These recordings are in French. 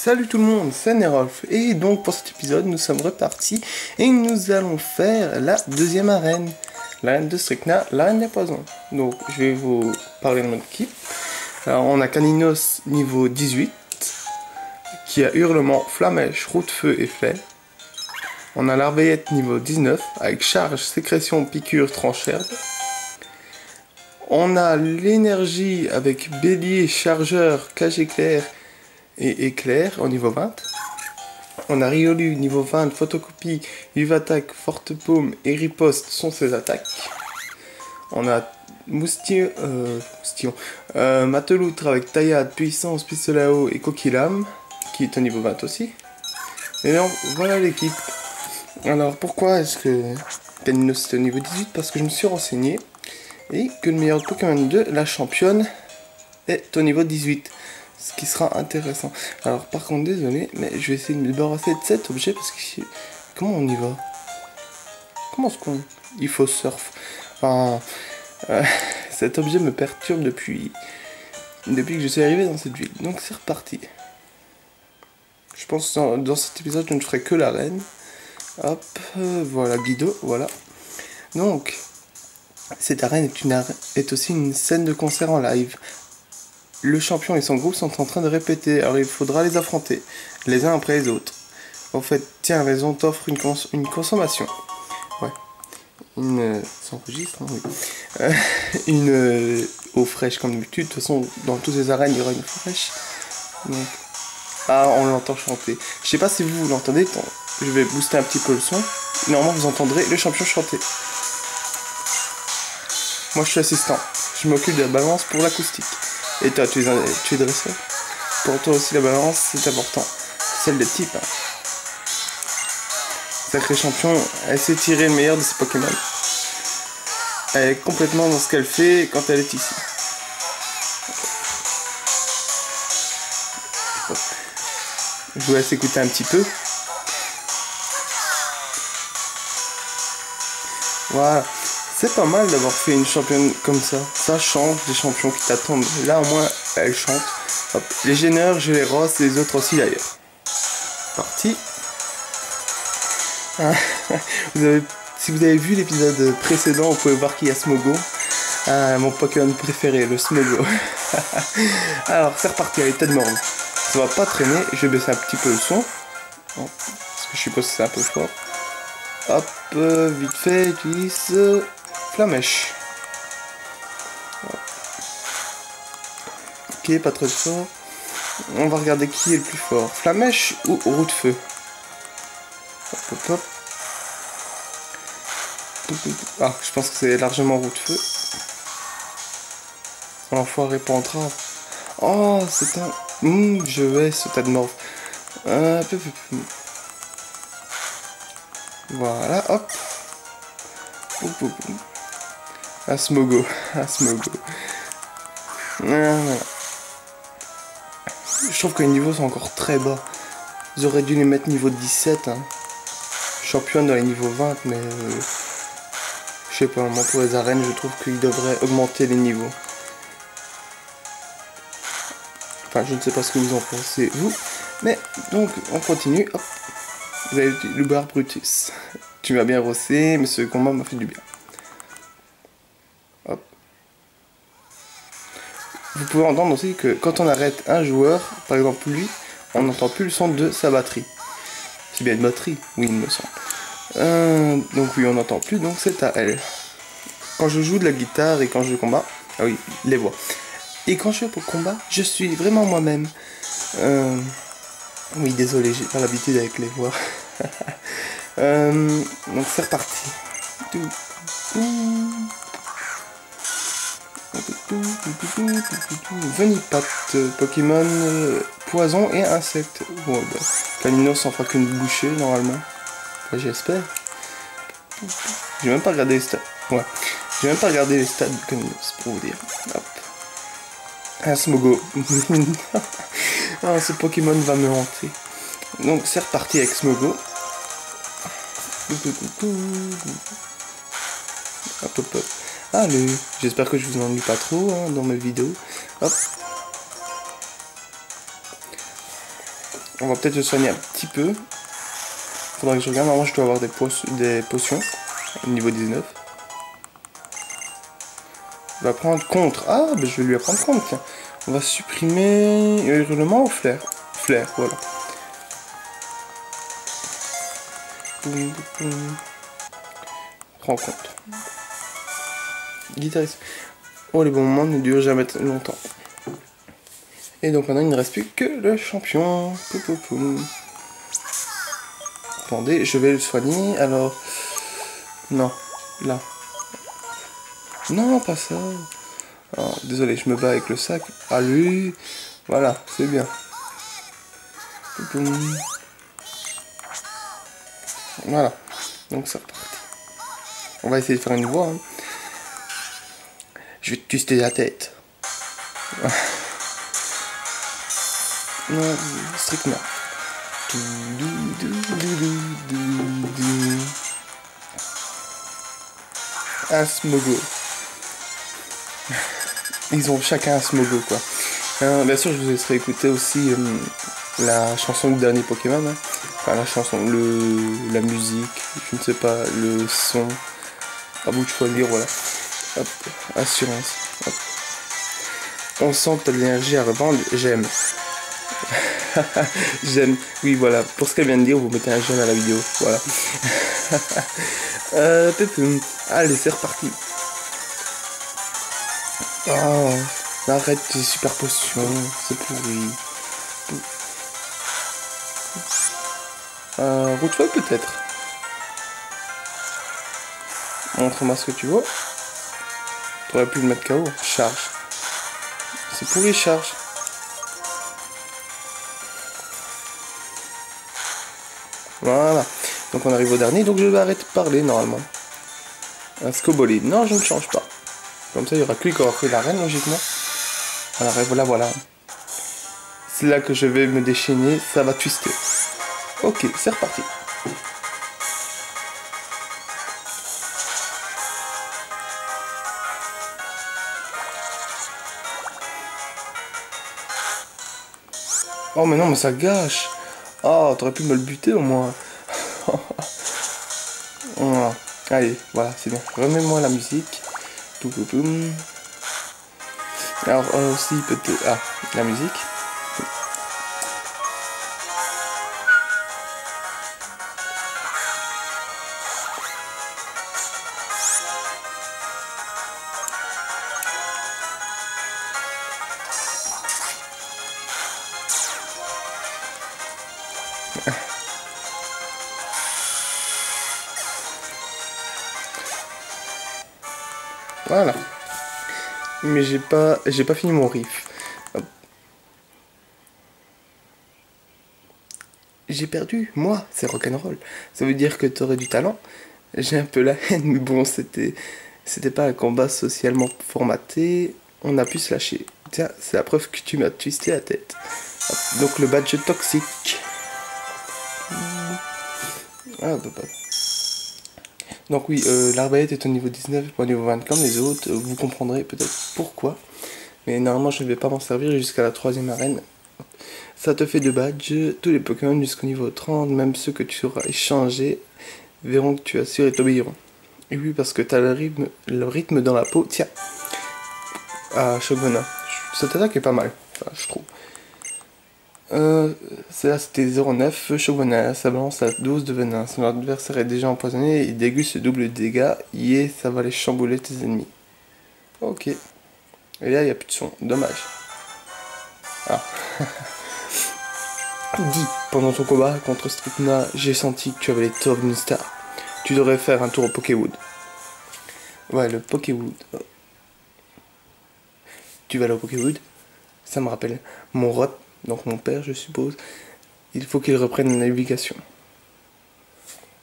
Salut tout le monde, c'est Nerolf et donc pour cet épisode nous sommes repartis et nous allons faire la deuxième arène, l'arène de Stricna, l'arène des poisons. Donc je vais vous parler de mon équipe. Alors on a Caninos niveau 18 qui a hurlement, flamèche, roue de feu et flair. On a l'Arveillette niveau 19 avec charge, sécrétion, piqûre, tranchère. On a l'énergie avec bélier, chargeur, cage éclair et éclair au niveau 20. On a Riolu niveau 20, photocopie, vive attaque, forte paume et riposte sont ses attaques. On a Mateloutre avec taillade, puissance, pistolet à eau et coquille-lame qui est au niveau 20 aussi. Et donc voilà l'équipe. Alors pourquoi est-ce que Caninos est au niveau 18? Parce que je me suis renseigné et que le meilleur Pokémon de la championne est au niveau 18. Ce qui sera intéressant. Alors par contre désolé, mais je vais essayer de me débarrasser de cet objet parce que... Comment on y va? Comment est-ce qu'on... Il faut surf. Enfin... cet objet me perturbe depuis que je suis arrivé dans cette ville. Donc c'est reparti. Je pense que dans cet épisode je ne ferai que l'arène. Hop, voilà Guido, voilà. Donc, cette arène est aussi une scène de concert en live. Le champion et son groupe sont en train de répéter, alors il faudra les affronter, les uns après les autres. En fait, tiens, Raison t'offre une consommation. Ouais. Ça enregistre, hein, oui. Une eau fraîche comme d'habitude. De toute façon, dans toutes les arènes, il y aura une eau fraîche. Donc... Ah, on l'entend chanter. Je sais pas si vous l'entendez, je vais booster un petit peu le son. Normalement, vous entendrez le champion chanter. Moi, je suis assistant. Je m'occupe de la balance pour l'acoustique. Et toi, tu es dresseur. Pour toi aussi, la balance, c'est important. Celle des types. Hein. Sacré champion, elle sait tirer le meilleur de ses Pokémon. Elle est complètement dans ce qu'elle fait quand elle est ici. Je vous laisse écouter un petit peu. Voilà. C'est pas mal d'avoir fait une championne comme ça. Ça change des champions qui t'attendent. Là, au moins, elle chante. Hop. Les gêneurs, je les rosse et les autres aussi d'ailleurs. Parti. Si vous avez vu l'épisode précédent, vous pouvez voir qu'il y a Smogo. Mon Pokémon préféré, le Smogo. Alors, c'est reparti avec tête morne. Ça va pas traîner. Je vais baisser un petit peu le son. Bon, parce que je suppose que c'est un peu fort. Hop, vite fait, utilise... Flamèche. Ok, pas très fort. On va regarder qui est le plus fort. Flamèche ou roue de feu. Hop, hop, hop. Ah, je pense que c'est largement roue de feu. L'enfoiré pour entrer. Oh, c'est un... je vais ce tas de morve. Voilà, hop. Un Smogo, Voilà. Je trouve que les niveaux sont encore très bas. Ils auraient dû les mettre niveau 17. Hein. Championne dans les niveaux 20, mais... je sais pas, moi pour les arènes, je trouve qu'ils devraient augmenter les niveaux. Enfin, je ne sais pas ce que vous en pensez, vous. Mais, donc, on continue. Hop. Vous avez le bar Brutus. Tu m'as bien rossé, mais ce combat m'a fait du bien. Hop. Vous pouvez entendre aussi que quand on arrête un joueur, par exemple lui, on n'entend plus le son de sa batterie. C'est bien une batterie, oui il me semble. Donc oui on n'entend plus, donc c'est à elle. Quand je joue de la guitare et quand je combats, ah oui, les voix. Et quand je fais pour combat, je suis vraiment moi-même. Oui désolé, j'ai pas l'habitude avec les voix. Donc c'est reparti. Venipat, Pokémon poison et insecte. Bon, bah, Caninos en fera qu'une bouchée normalement. Ouais, j'espère. J'ai même pas regardé les stats. Ouais. J'ai même pas regardé les stats de Caninos pour vous dire. Hop. Un Smogo. Ah, ce Pokémon va me hanter. Donc c'est reparti avec Smogo. Hop hop hop. Allez, j'espère que je vous ennuie pas trop hein, dans mes vidéos. Hop. On va peut-être le soigner un petit peu. Faudra que je regarde. Normalement, je dois avoir des potions. Niveau 19. On va prendre contre. Ah, bah, je vais lui apprendre contre, tiens. On va supprimer hurlement ou flair. Flair, voilà. Boum, boum. Prends compte. Guitariste. Oh, les bons moments ne durent jamais longtemps. Et donc maintenant, il ne reste plus que le champion. Poum, poum, poum. Attendez, je vais le soigner. Alors, non, là. Non, pas ça. Oh, désolé, je me bats avec le sac. Ah lui, voilà, c'est bien. Voilà, donc c'est reparti. On va essayer de faire une voix. Hein. Je vais te twister la tête. Non, strictement. Un smogo. Ils ont chacun un smogo, quoi. Bien sûr, je vous laisserai écouter aussi la chanson du dernier Pokémon. Hein. Enfin, la chanson, la musique, je ne sais pas, le son. À vous de choisir, voilà. Hop, assurance. Hop. On sent de l'énergie à revendre, j'aime. J'aime. Oui, voilà. Pour ce qu'elle vient de dire, vous mettez un j'aime à la vidéo. Voilà. Allez, c'est reparti. Oh, arrête tes super potions, c'est pourri. Route feu peut-être. Montre-moi ce que tu vois. T'aurais pu le mettre KO. Charge. C'est pourri, charge. Voilà. Donc on arrive au dernier, donc je vais arrêter de parler normalement. Un scobolide. Non, je ne change pas. Comme ça, il y aura que lui qui aura pris l'arène, logiquement. Alors, voilà, voilà. C'est là que je vais me déchaîner, ça va twister. Ok, c'est reparti. Oh, mais non, mais ça gâche. Oh, t'aurais pu me le buter au moins. Voilà. Allez, voilà, c'est bien. Remets-moi la musique. Alors, aussi, peut-être... Ah, la musique. Voilà. Mais j'ai pas fini mon riff. Hop. J'ai perdu, moi, c'est rock'n'roll. Ça veut dire que t'aurais du talent. J'ai un peu la haine, mais bon, c'était pas un combat socialement formaté. On a pu se lâcher. Tiens, c'est la preuve que tu m'as twisté la tête. Hop. Donc le badge toxique. Ah, bah. Donc oui, l'arbalète est au niveau 19, pas au niveau 20 comme les autres. Vous comprendrez peut-être pourquoi. Mais normalement, je ne vais pas m'en servir jusqu'à la 3ème arène. Ça te fait 2 badges. Tous les Pokémon jusqu'au niveau 30, même ceux que tu auras échangés, verront que tu assures et t'obéiront. Et oui, parce que tu as le rythme dans la peau. Tiens. Ah, Shogunat. Cette attaque est pas mal, enfin, je trouve. Celle-là c'était 0,9, Shogunat, ça balance à 12 de venin. Son adversaire est déjà empoisonné, il déguste double de dégâts, ça va les chambouler tes ennemis. Ok. Et là il n'y a plus de son, dommage. Ah. Dis, pendant ton combat contre Stricna, j'ai senti que tu avais les torts d'une star. Tu devrais faire un tour au Pokéwood. Ouais, le Pokéwood. Tu vas aller au Pokéwood? Ça me rappelle mon rot. Donc mon père, je suppose, il faut qu'il reprenne la navigation.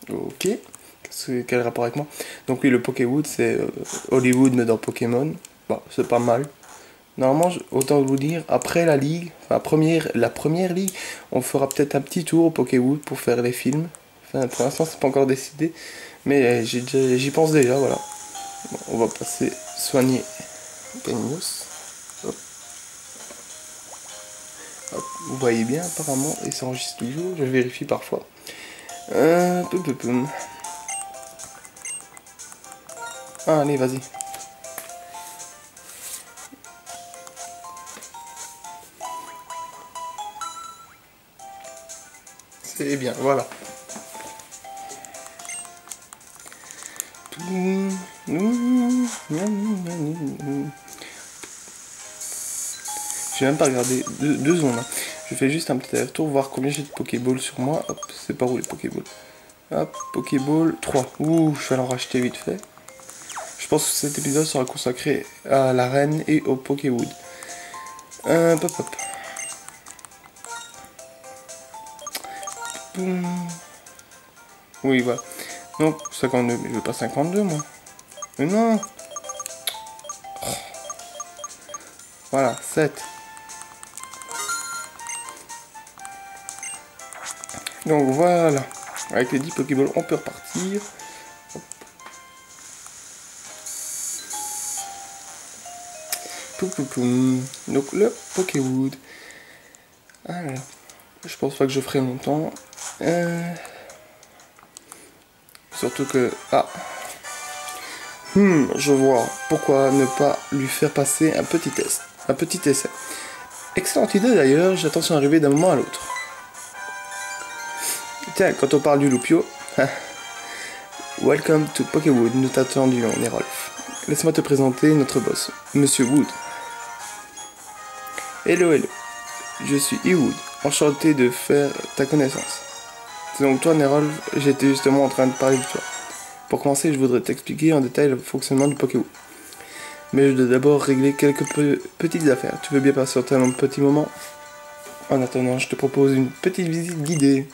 Ok. Quel rapport avec moi? Donc oui, le Pokéwood, c'est Hollywood, mais dans Pokémon. Bon, c'est pas mal. Normalement, autant vous dire, après la ligue, enfin, la première ligue, on fera peut-être un petit tour au Pokéwood pour faire les films. Enfin, pour l'instant, c'est pas encore décidé. Mais j'y pense déjà, voilà. Bon, on va passer soigner Peignos. Hop, vous voyez bien apparemment, et ça enregistre toujours, je vérifie parfois. Poum. Ah, allez, vas-y. C'est bien, voilà. J'ai même pas regardé 2 secondes. Hein. Je fais juste un petit retour, voir combien j'ai de Pokéball sur moi. Hop, c'est pas où les Pokéballs. Hop, Pokéball 3. Ouh, je vais en racheter vite fait. Je pense que cet épisode sera consacré à la reine et au Pokéwood. Hop. Oui, voilà. Donc, 52, mais je veux pas 52, moi. Mais non. Voilà, 7. Donc, voilà. Avec les 10 Pokéballs, on peut repartir. Donc, le Pokéwood. Alors, je pense pas que je ferai longtemps. Surtout que... Ah. Je vois. Pourquoi ne pas lui faire passer un petit test. Un petit essai. Excellente idée d'ailleurs, j'attends son arrivée d'un moment à l'autre. Tiens, quand on parle du Loupio... Welcome to Pokéwood, nous t'attendions, Nerolf. Laisse-moi te présenter notre boss, Monsieur Wood. Hello. Je suis Ewood, enchanté de faire ta connaissance. C'est donc toi, Nerolf, j'étais justement en train de parler de toi. Pour commencer, je voudrais t'expliquer en détail le fonctionnement du Pokéwood. Mais je dois d'abord régler quelques petites affaires. Tu veux bien patienter un petit moment? En attendant, je te propose une petite visite guidée.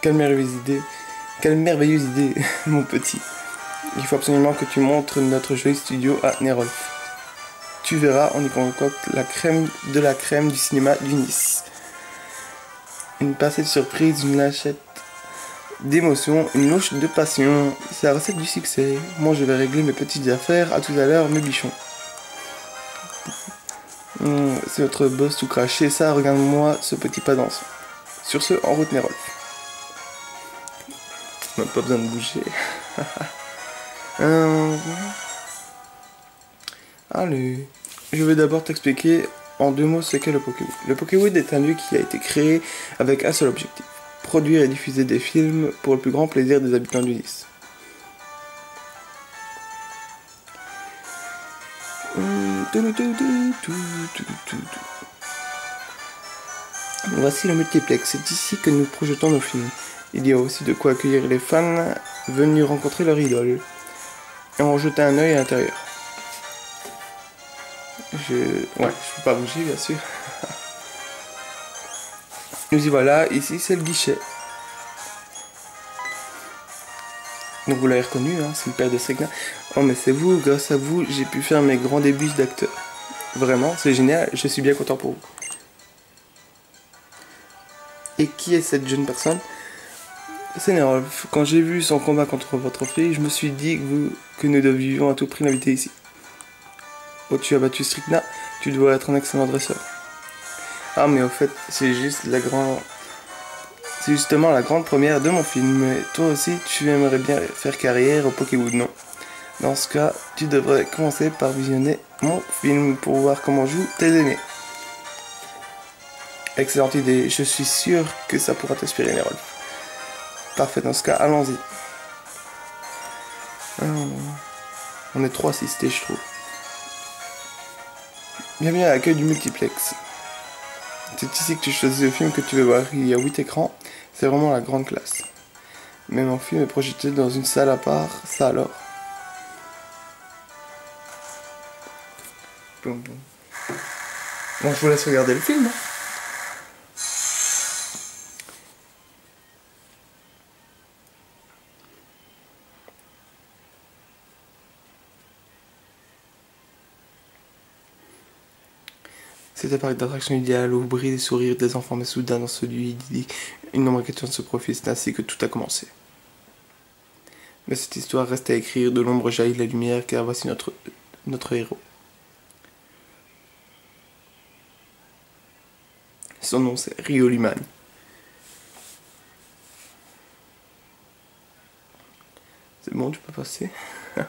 Quelle merveilleuse idée, mon petit. Il faut absolument que tu montres notre joli studio à Nerolf. Tu verras, on y concocte la crème de la crème du cinéma du Nice. Une pincée de surprise, une lâchette d'émotion, une louche de passion. C'est la recette du succès. Moi, je vais régler mes petites affaires. À tout à l'heure, mes bichons. C'est votre boss tout craché. Ça, regarde-moi ce petit pas dansant. Sur ce, en route, Nerolf. On n'a pas besoin de bouger. Allez. Je vais d'abord t'expliquer en 2 mots ce qu'est le Pokéwood. Le Pokéwood est un lieu qui a été créé avec un seul objectif. Produire et diffuser des films pour le plus grand plaisir des habitants du Nice. Voici le multiplex, c'est ici que nous projetons nos films. Il y a aussi de quoi accueillir les fans venus rencontrer leur idole. Et en jeter un œil à l'intérieur. Je peux pas bouger bien sûr. Nous y voilà, ici c'est le guichet. Donc vous l'avez reconnu, hein, c'est le père de Strickland. Oh mais c'est vous, grâce à vous, j'ai pu faire mes grands débuts d'acteur. Vraiment, c'est génial, je suis bien content pour vous. Et qui est cette jeune personne? C'est Nerolf. Quand j'ai vu son combat contre votre fille, je me suis dit que nous devions à tout prix l'inviter ici. Oh, tu as battu Strickland, tu dois être un excellent dresseur. Ah mais au fait, c'est justement la grande première de mon film. Et toi aussi, tu aimerais bien faire carrière au Pokéwood, non? Dans ce cas, tu devrais commencer par visionner mon film pour voir comment jouent tes aînés. Excellente idée, je suis sûr que ça pourra t'inspirer, Nerolf. Parfait, dans ce cas, allons-y. On est trop assistés, je trouve. Bienvenue à l'accueil du multiplex. C'est ici que tu choisis le film que tu veux voir. Il y a 8 écrans, c'est vraiment la grande classe. Mais mon film est projeté dans une salle à part, ça alors. Bon, je vous laisse regarder le film. C'était parc d'attraction idéal où brillent les sourires des enfants, mais soudain dans celui idyllique, une ombre inquiétante se profile. C'est ainsi que tout a commencé. Mais cette histoire reste à écrire, de l'ombre jaillit de la lumière, car voici notre héros. son nom c'est Rioluman. C'est bon, tu peux passer. On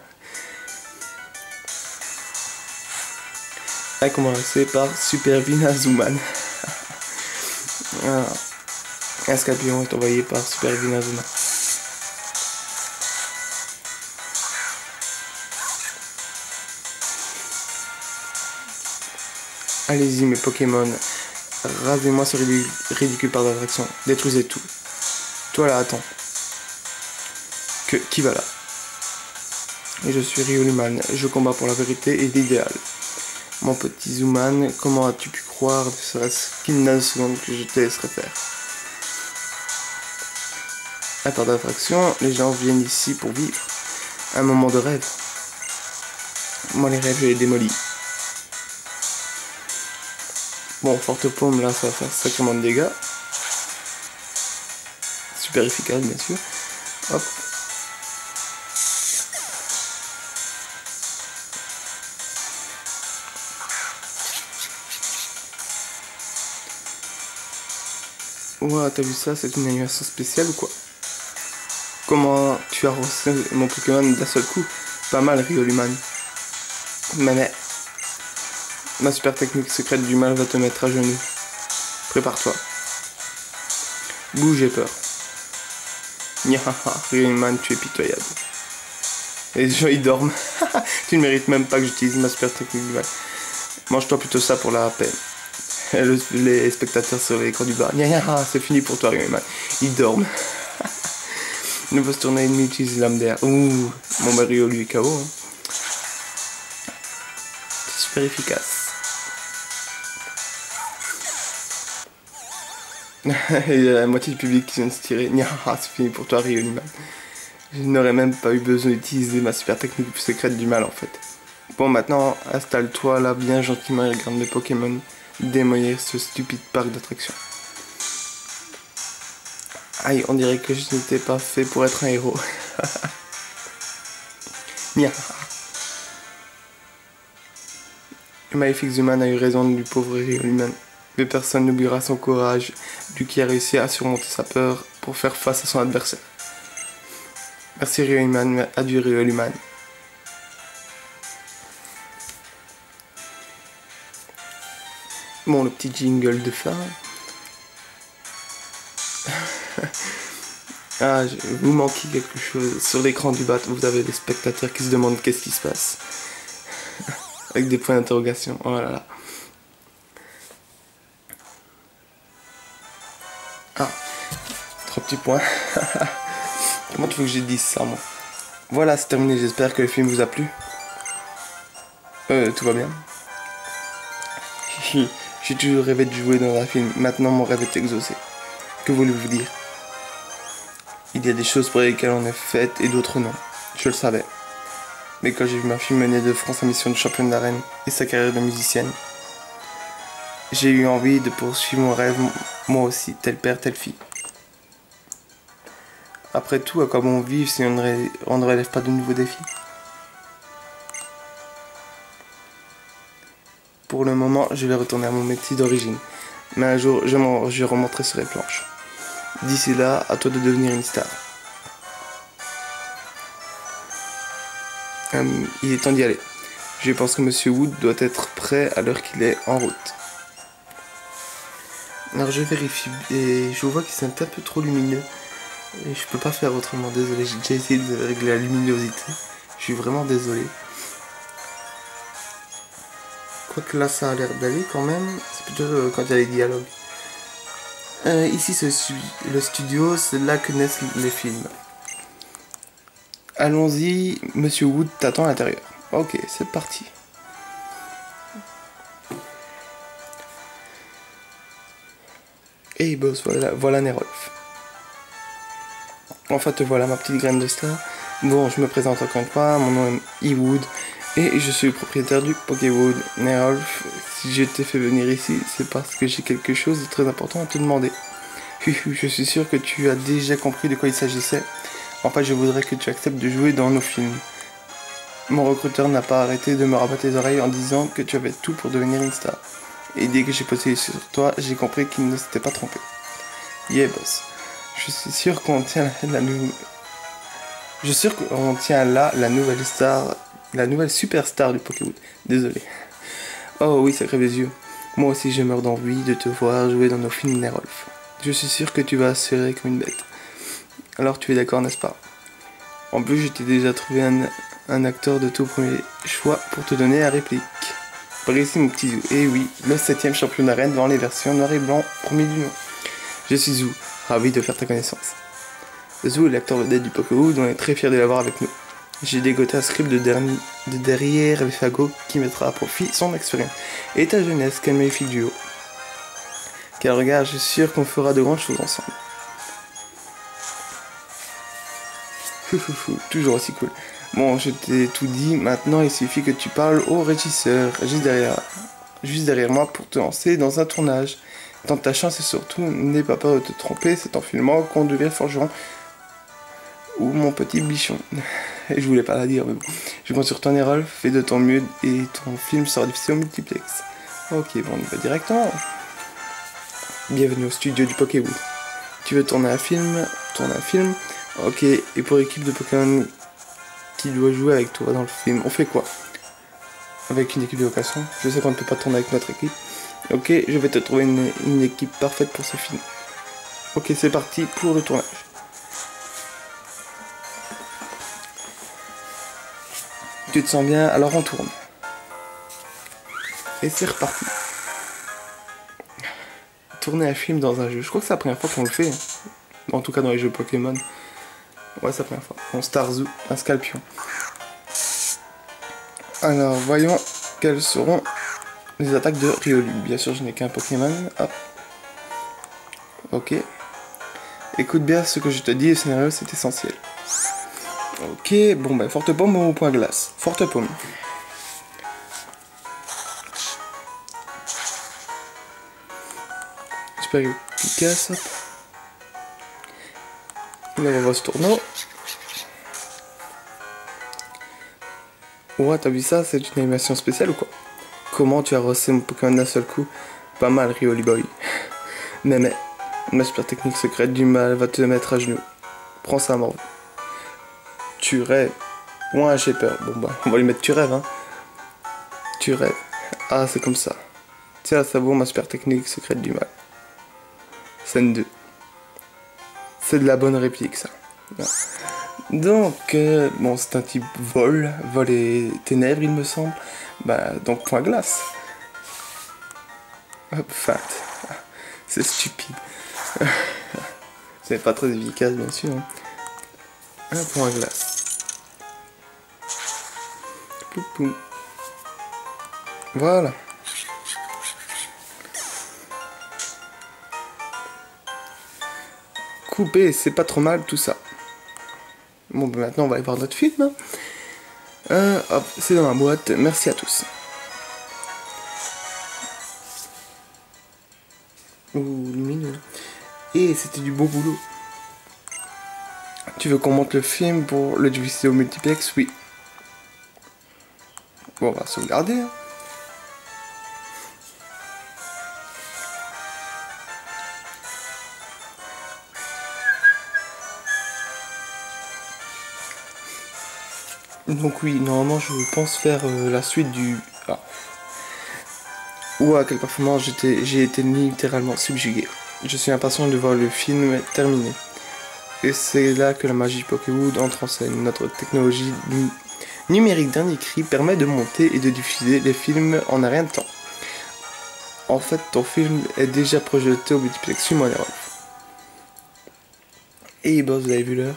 va commencer par Supervina Zuman. Voilà. Un scorpion est envoyé par Supervina Zuman. Allez-y mes Pokémon, rasez-moi ce ridicule parc d'attraction, détruisez tout. Toi là, attends. Qui va là? Et je suis Rioluman, je combats pour la vérité et l'idéal. Mon petit Zuman, comment as-tu pu croire, ne serait-ce qu'une nanoseconde que je te laisserai faire? Un parc d'attraction, les gens viennent ici pour vivre. Un moment de rêve. Moi les rêves, je les démolis. Bon, forte paume, là, ça va faire sacrément de dégâts. Super efficace, bien sûr. Hop. Ouah, t'as vu ça? C'est une animation spéciale ou quoi? Comment tu as reçu mon Pokémon d'un seul coup? Pas mal, Rioluman. Mais... ma super technique secrète du mal va te mettre à genoux. Prépare-toi. Bouge, j'ai peur. Nyahaha, Rioluman, tu es pitoyable. Et les gens ils dorment. Tu ne mérites même pas que j'utilise ma super technique du mal. Mange-toi plutôt ça pour la paix. Les spectateurs sur l'écran du bar. Nyahaha, c'est fini pour toi, Rioluman. Ils dorment. Ne peut se tourner ennemi, utilise l'âme d'air. Ouh, mon Mario lui est KO. Hein. C'est super efficace. Et il y a la moitié du public qui vient de se tirer. Nyahaha, c'est fini pour toi, Rioluman. Je n'aurais même pas eu besoin d'utiliser ma super technique secrète du mal en fait. Bon, maintenant, installe-toi là bien gentiment et regarde mes Pokémon démolir ce stupide parc d'attractions. Aïe, on dirait que je n'étais pas fait pour être un héros. Nyahaha. Le maléfique Zuman a eu raison du pauvre Rioluman. Mais personne n'oubliera son courage, lui qui a réussi à surmonter sa peur pour faire face à son adversaire. Merci Rioluman, adieu Rioluman. Bon, le petit jingle de fin. Ah, vous manquez quelque chose. Sur l'écran du bas, vous avez des spectateurs qui se demandent qu'est-ce qui se passe. Avec des points d'interrogation. Oh là là. Ah, 3 petits points. Comment tu veux que je dise ça, moi? Voilà, c'est terminé. J'espère que le film vous a plu. Tout va bien. J'ai toujours rêvé de jouer dans un film. Maintenant, mon rêve est exaucé. Que voulez-vous dire? Il y a des choses pour lesquelles on est faite et d'autres non. Je le savais. Mais quand j'ai vu ma fille mener de front sa mission de championne d'arène et sa carrière de musicienne, j'ai eu envie de poursuivre mon rêve, moi aussi, tel père, telle fille. Après tout, à quoi bon vivre si on ne relève pas de nouveaux défis? Pour le moment, je vais retourner à mon métier d'origine. Mais un jour, je remonterai sur les planches. D'ici là, à toi de devenir une star. Il est temps d'y aller. Je pense que Monsieur Wood doit être prêt à l'heure qu'il est en route. Alors je vérifie et je vois qu'il c'est un peu trop lumineux. Et je peux pas faire autrement, désolé. J'ai déjà essayé de régler la luminosité. Je suis vraiment désolé. Quoique là ça a l'air d'aller quand même. C'est plutôt quand il y a les dialogues. Ici c'est le studio, c'est là que naissent les films. Allons-y, Monsieur Wood t'attend à l'intérieur. Ok, c'est parti. Hey boss, voilà Nerolf. Enfin te voilà ma petite graine de star. Bon, je me présente encore une fois, mon nom est E-Wood et je suis le propriétaire du Pokéwood. Nerolf, si je t'ai fait venir ici, c'est parce que j'ai quelque chose de très important à te demander. Je suis sûr que tu as déjà compris de quoi il s'agissait. Enfin, je voudrais que tu acceptes de jouer dans nos films. Mon recruteur n'a pas arrêté de me rabattre les oreilles en disant que tu avais tout pour devenir une star. Et dès que j'ai posé sur toi, j'ai compris qu'il ne s'était pas trompé. Yeah, boss. Je suis sûr qu'on tient Je suis sûr qu'on tient là la nouvelle star, la nouvelle superstar du Pokéwood. Désolé. Oh oui, ça crève les yeux. Moi aussi, je meurs d'envie de te voir jouer dans nos films Nerolf. Je suis sûr que tu vas assurer comme une bête. Alors tu es d'accord, n'est-ce pas? En plus, je t'ai déjà trouvé un acteur de tout premier choix pour te donner la réplique. Par ici, mon petit Zou. Et oui, le 7ème champion d'arène dans les versions noir et blanc, premier du nom. Je suis Zou, ravi de faire ta connaissance. Zou est l'acteur vedette du Pokéwood, on est très fiers de l'avoir avec nous. J'ai dégoté un script de derrière les fagots qui mettra à profit son expérience et ta jeunesse, quel magnifique duo. Quel regard, je suis sûr qu'on fera de grandes choses ensemble. Toujours aussi cool. Bon, je t'ai tout dit, maintenant il suffit que tu parles au régisseur, juste derrière moi pour te lancer dans un tournage. Tente ta chance et surtout, n'aie pas peur de te tromper, c'est en filmant qu'on devient forgeron. Ou mon petit bichon. Je voulais pas la dire, mais bon. Je compte sur toi, Nerolf, fais de ton mieux et ton film sera diffusé au multiplex. Ok, bon, on y va directement. Bienvenue au studio du Pokéwood. Tu veux tourner un film? Tourner un film? Ok, et pour l'équipe de Pokémon qui doit jouer avec toi dans le film, on fait quoi? Avec une équipe de vocation? Je sais qu'on ne peut pas tourner avec notre équipe. Ok, je vais te trouver une équipe parfaite pour ce film. Ok, c'est parti pour le tournage. Tu te sens bien, alors on tourne. Et c'est reparti. Tourner un film dans un jeu, je crois que c'est la première fois qu'on le fait. En tout cas dans les jeux Pokémon. Ouais, c'est la première fois. On Starzou, un Scalpion. Alors, voyons quelles seront les attaques de Riolu. Bien sûr, je n'ai qu'un Pokémon. Hop. Ok. Écoute bien ce que je te dis, le scénario, c'est essentiel. Ok, bon ben, forte pomme ou point glace? Forte pomme. J'espère qu'il casse. Hop. Là, on va se tourner. Ouais, t'as vu ça? C'est une animation spéciale ou quoi? Comment tu as rossé mon Pokémon d'un seul coup? Pas mal, Rioli Boy. Mais, ma super technique secrète du mal va te mettre à genoux. Prends ça, mort. Tu rêves. Ouais, j'ai peur. Bon, bah, on va lui mettre tu rêves, hein. Tu rêves. Ah, c'est comme ça. Tiens, ça vaut ma super technique secrète du mal. Scène 2. C'est de la bonne réplique, ça. Donc, bon, c'est un type vol et ténèbres, il me semble. Bah, donc, point glace. Hop, fat. C'est stupide. C'est pas très efficace, bien sûr. Hein. Un point glace. Poum, poum. Voilà. Couper, c'est pas trop mal tout ça. Bon, ben maintenant on va aller voir notre film. Hop, c'est dans ma boîte. Merci à tous. Ouh, mignon. Et c'était du beau boulot. Tu veux qu'on monte le film pour le diffuser au multiplex? Oui. Bon, on va sauvegarder. Hein. Donc oui, normalement je pense faire la suite du... Ah. Ouah, quelle performance, j'ai été littéralement subjugué. Je suis impatient de voir le film terminé. Et c'est là que la magie Pokéwood entre en scène. Notre technologie numérique dernier cri permet de monter et de diffuser les films en un rien de temps. En fait, ton film est déjà projeté au multiplex. Suis-moi, Nerolf. Et boss, vous avez vu l'heure?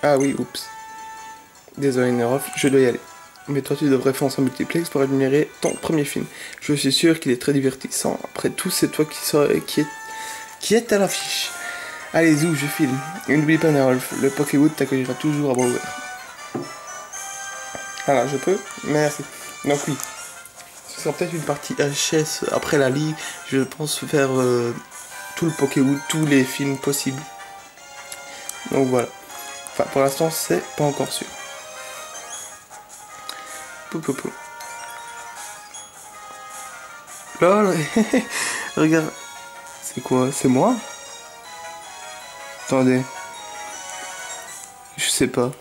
Ah oui, oups. Désolé, Nerolf, je dois y aller. Mais toi, tu devrais foncer en multiplex pour admirer ton premier film. Je suis sûr qu'il est très divertissant. Après tout, c'est toi qui est à l'affiche. Allez, Zou, je filme. Et n'oublie pas, Nerolf, le Pokéwood t'accueillera toujours à bras ouverts. Voilà, je peux? Merci. Donc oui, ce sera peut-être une partie HS après la ligue. Je pense faire tout le Pokéwood, tous les films possibles. Donc voilà. Enfin, pour l'instant, c'est pas encore sûr. Pou, pou, pou. Lol, regarde. C'est quoi? C'est moi? Attendez. Je sais pas.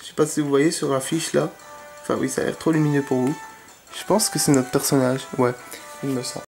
Je sais pas si vous voyez sur l'affiche là. Enfin oui, ça a l'air trop lumineux pour vous. Je pense que c'est notre personnage. Ouais, il me semble.